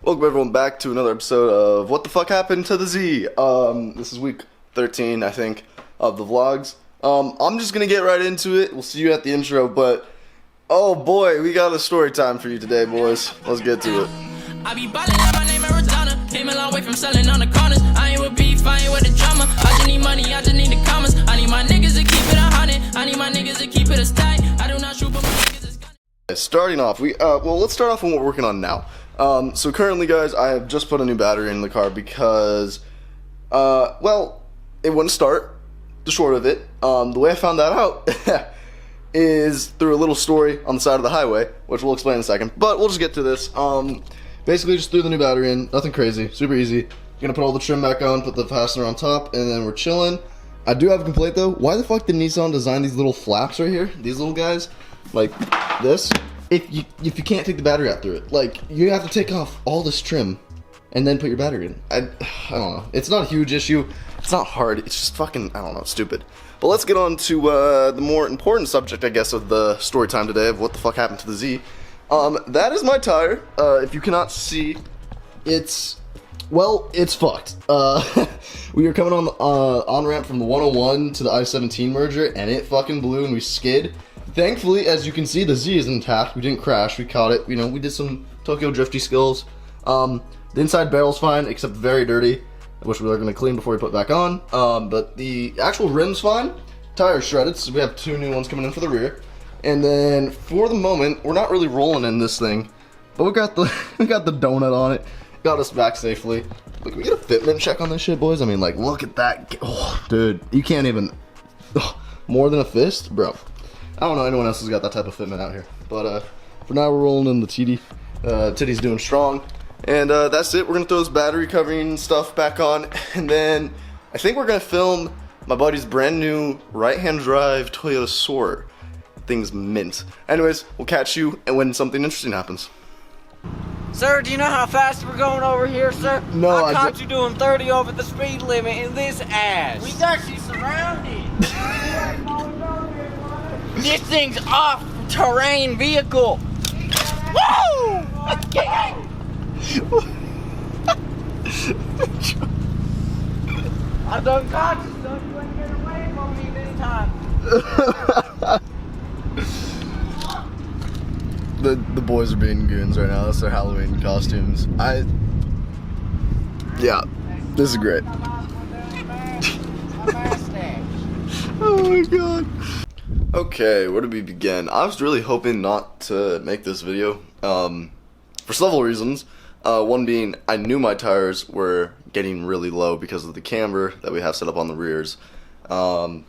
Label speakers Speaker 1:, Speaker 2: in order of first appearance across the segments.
Speaker 1: Welcome everyone back to another episode of What the Fuck Happened to the Z. This is week 13, I think, of the vlogs. I'm just gonna get right into it. We'll see you at the intro, but oh boy, we got a story time for you today, boys. Let's get to it.
Speaker 2: I be ballin' like my name Arizona. Came a long way from selling on the corners. I ain't with beef, I ain't with the drama. I just need money, I just need the commas. I need my niggas to keep it 100. I need my niggas to keep it a stack. I do not shoot, but my niggas is gunning.
Speaker 1: Starting off, let's start off on what we're working on now. So currently, guys, I have just put a new battery in the car because, it wouldn't start. The short of it, the way I found that out is through a little story on the side of the highway, which we'll explain in a second. But we'll just get to this. Basically, just threw the new battery in. Nothing crazy. Super easy. Gonna put all the trim back on, put the fastener on top, and then we're chilling. I do have a complaint though. Why the fuck did Nissan design these little flaps right here? These little guys, like this. If you can't take the battery out through it, like you have to take off all this trim, and then put your battery in. I don't know. It's not a huge issue. It's not hard. It's just fucking, I don't know, stupid. But let's get on to the more important subject, I guess, of the story time today of what the fuck happened to the Z. That is my tire. If you cannot see, it's fucked. We were coming on the on-ramp from the 101 to the I-17 merger, and it fucking blew, and we skid. Thankfully, as you can see, the Z is intact. We didn't crash. We caught it. You know, we did some Tokyo drifty skills. The inside barrel's fine, except very dirty, which we are going to clean before we put back on. But the actual rim's fine. Tire's shredded, so we have two new ones coming in for the rear. And then, for the moment, we're not really rolling in this thing, but we got the donut on it. Got us back safely. Look, can we get a fitment check on this shit, boys? I mean, like, look at that. Oh, dude, you can't even. Oh, more than a fist, bro. I don't know anyone else has got that type of fitment out here. But for now, we're rolling in the TD. Titty's doing strong. And that's it. We're going to throw this battery covering stuff back on. And then I think we're going to film my buddy's brand new right-hand drive Toyota Soarer. Thing's mint. Anyways, we'll catch you and when something interesting happens.
Speaker 3: Sir, do you know how fast we're going over here, sir?
Speaker 1: No,
Speaker 3: I caught you doing 30 over the speed limit in this ass.
Speaker 4: We got you surrounded.
Speaker 3: This thing's off-terrain vehicle. Woo! I done caught you, so you ain't get away from me this time.
Speaker 1: The boys are being goons right now. That's their Halloween costumes. Yeah, this is great. Oh my god. Okay, where do we begin? I was really hoping not to make this video, for several reasons. One being, I knew my tires were getting really low because of the camber that we have set up on the rears. And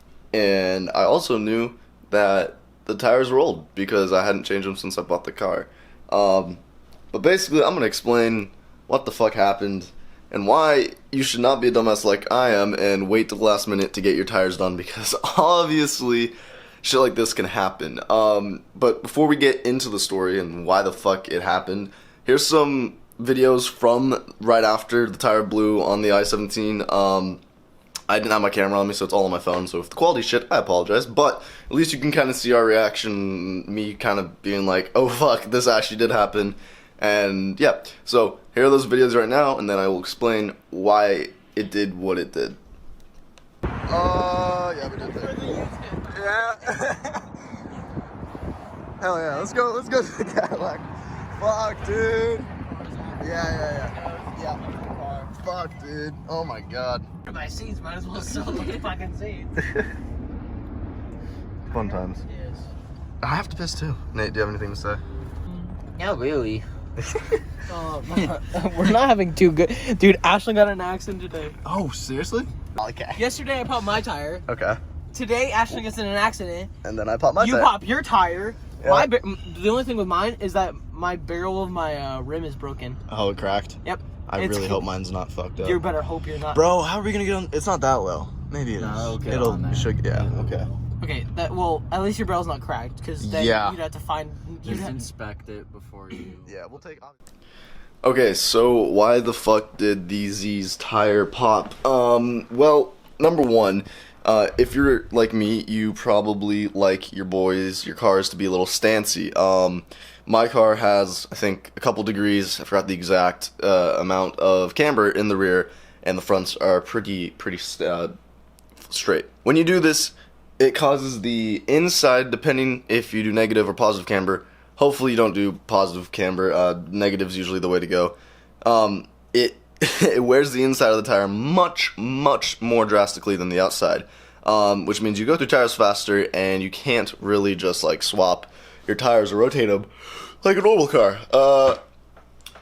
Speaker 1: I also knew that the tires were old because I hadn't changed them since I bought the car. But basically, I'm going to explain what the fuck happened and why you should not be a dumbass like I am and wait till the last minute to get your tires done, because obviously shit like this can happen. But before we get into the story and why the fuck it happened, here's some videos from right after the tire blew on the I-17. I didn't have my camera on me, so it's all on my phone, so if the quality's shit, I apologize, but at least you can kind of see our reaction, me kind of being like, oh fuck, this actually did happen. And yeah, so here are those videos right now, and then I will explain why it did what it did. Yeah, we did that. Yeah. Hell yeah, let's go to the Cadillac. Fuck, dude. Yeah. Fuck, dude. Oh my god.
Speaker 4: My seats might as well still look fucking seats.
Speaker 1: Fun times.
Speaker 4: Yes.
Speaker 1: I have to piss too. Nate, do you have anything to say?
Speaker 3: Not really.
Speaker 4: We're not having too good. Dude, Ashley got in an accident today.
Speaker 1: Oh, seriously? Okay.
Speaker 4: Yesterday I popped my tire.
Speaker 1: Okay.
Speaker 4: Today Ashley gets in an accident.
Speaker 1: And then I pop my
Speaker 4: You
Speaker 1: tire.
Speaker 4: pop your tire.
Speaker 1: Yeah.
Speaker 4: The only thing with mine is that my barrel of my rim is broken.
Speaker 1: Oh, it cracked?
Speaker 4: Yep.
Speaker 1: I really hope mine's not fucked up.
Speaker 4: You better hope you're not.
Speaker 1: Bro, how are we gonna get on? It's not that low. Maybe it is.
Speaker 4: No, okay.
Speaker 1: It'll should, yeah, okay.
Speaker 4: Okay, well, at least your barrel's not cracked, because then
Speaker 1: Yeah.
Speaker 4: you'd have to find.
Speaker 3: Just inspect it before you.
Speaker 1: Yeah, we'll take. Okay, so why the fuck did the Z's tire pop? Well, number one, if you're like me, you probably like your cars to be a little stancy. My car has, I think, a couple degrees, I forgot the exact amount of camber in the rear, and the fronts are pretty straight. When you do this, it causes the inside, depending if you do negative or positive camber. Hopefully you don't do positive camber. Negative's usually the way to go. It it wears the inside of the tire much more drastically than the outside, which means you go through tires faster, and you can't really just like swap your tires or rotate them like a normal car.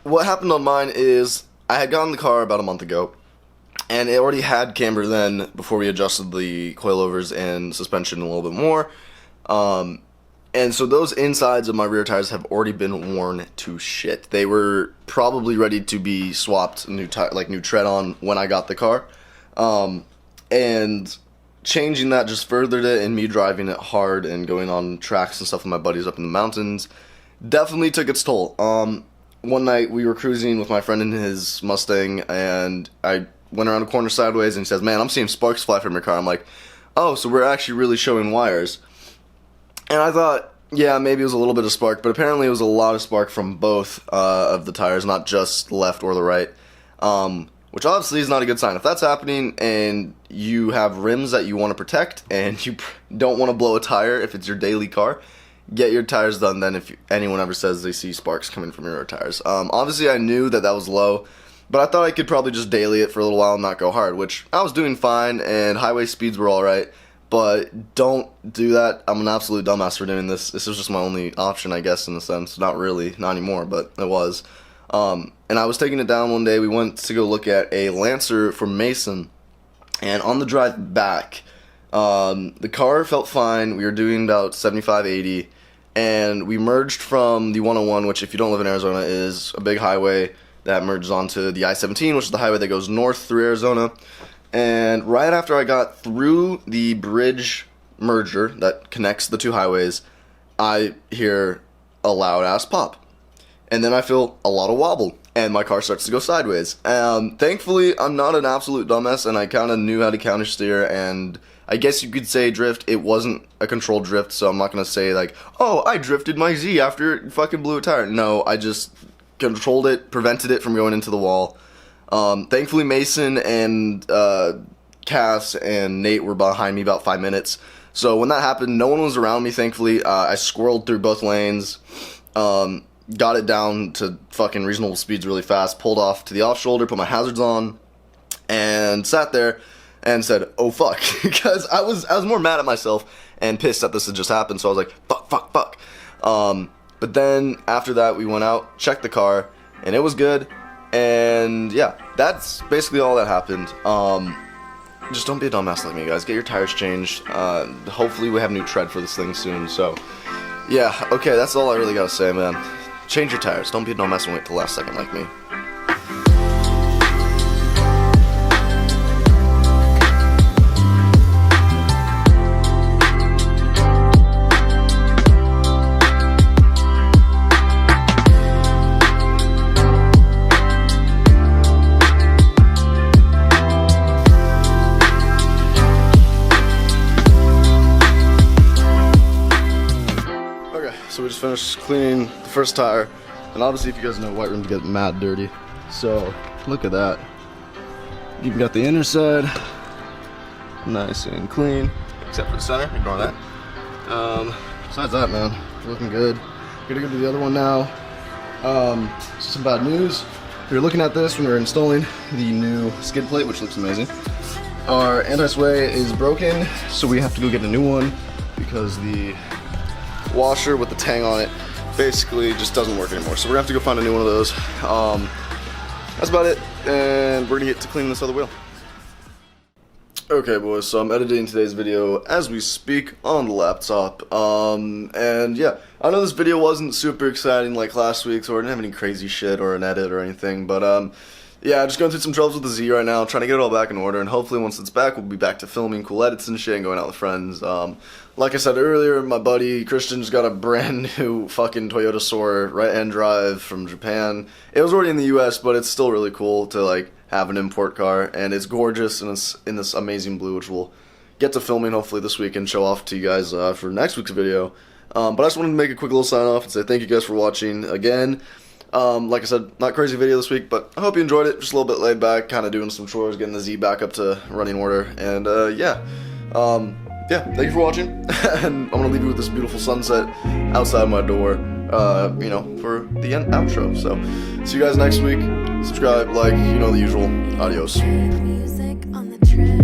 Speaker 1: What happened on mine is I had gotten the car about a month ago, and it already had camber then before we adjusted the coilovers and suspension a little bit more. And so those insides of my rear tires have already been worn to shit. They were probably ready to be swapped, new tread on when I got the car. And changing that just furthered it, and me driving it hard and going on tracks and stuff with my buddies up in the mountains definitely took its toll. One night we were cruising with my friend in his Mustang, and I went around a corner sideways, and he says, "Man, I'm seeing sparks fly from your car." I'm like, "Oh, so we're actually really showing wires." And I thought, yeah, maybe it was a little bit of spark, but apparently it was a lot of spark from both of the tires, not just the left or the right, which obviously is not a good sign. If that's happening and you have rims that you want to protect and you don't want to blow a tire if it's your daily car, get your tires done then if anyone ever says they see sparks coming from your rear tires. Obviously I knew that was low, but I thought I could probably just daily it for a little while and not go hard, which I was doing fine, and highway speeds were alright. But don't do that. I'm an absolute dumbass for doing this. This was just my only option, I guess, in a sense. Not really, not anymore, but it was. And I was taking it down one day. We went to go look at a Lancer from Mason. And on the drive back, the car felt fine. We were doing about 75, 80. And we merged from the 101, which if you don't live in Arizona is a big highway that merges onto the I-17, which is the highway that goes north through Arizona. And right after I got through the bridge merger that connects the two highways, I hear a loud ass pop. And then I feel a lot of wobble, and my car starts to go sideways. Thankfully, I'm not an absolute dumbass, and I kind of knew how to counter steer, and I guess you could say drift. It wasn't a controlled drift, so I'm not going to say like, oh, I drifted my Z after it fucking blew a tire. No, I just controlled it, prevented it from going into the wall. Thankfully Mason and Cass and Nate were behind me about 5 minutes. So when that happened, no one was around me, thankfully. I squirreled through both lanes, got it down to fucking reasonable speeds really fast, pulled off to the off shoulder, put my hazards on, and sat there and said, oh fuck, because I was more mad at myself and pissed that this had just happened, so I was like, fuck. But then after that we went out, checked the car, and it was good. And yeah, that's basically all that happened. Just don't be a dumbass like me, guys. Get your tires changed. Hopefully we have new tread for this thing soon. So yeah, okay, that's all I really gotta say, man. Change your tires. Don't be a dumbass and wait till the last second like me. So we just finished cleaning the first tire, and obviously if you guys know, white rims get mad dirty, so look at that. You've got the inner side nice and clean, except for the center, ignore that. Besides that, man, looking good. Gonna go to the other one now. Some bad news. We were looking at this when we were installing the new skid plate, which looks amazing. Our anti-sway is broken, so we have to go get a new one because the washer with the tang on it basically just doesn't work anymore, so we're gonna have to go find a new one of those. That's about it, and we're gonna get to cleaning this other wheel. Okay boys, so I'm editing today's video as we speak on the laptop, and yeah, I know this video wasn't super exciting like last week, so I didn't have any crazy shit or an edit or anything, but yeah, just going through some troubles with the Z right now, trying to get it all back in order, and hopefully once it's back, we'll be back to filming cool edits and shit and going out with friends. Like I said earlier, my buddy Christian just got a brand new fucking Toyota Soarer right-hand drive from Japan. It was already in the US, but it's still really cool to like have an import car, and it's gorgeous, and it's in this amazing blue, which we'll get to filming hopefully this week and show off to you guys for next week's video. But I just wanted to make a quick little sign off and say thank you guys for watching again. Like I said, not crazy video this week, but I hope you enjoyed it. Just a little bit laid back, kind of doing some chores, getting the Z back up to running order, and yeah, thank you for watching, and I'm gonna leave you with this beautiful sunset outside my door, you know, for the outro. So, see you guys next week. Subscribe, like, you know the usual. Adios.
Speaker 5: Music on the track.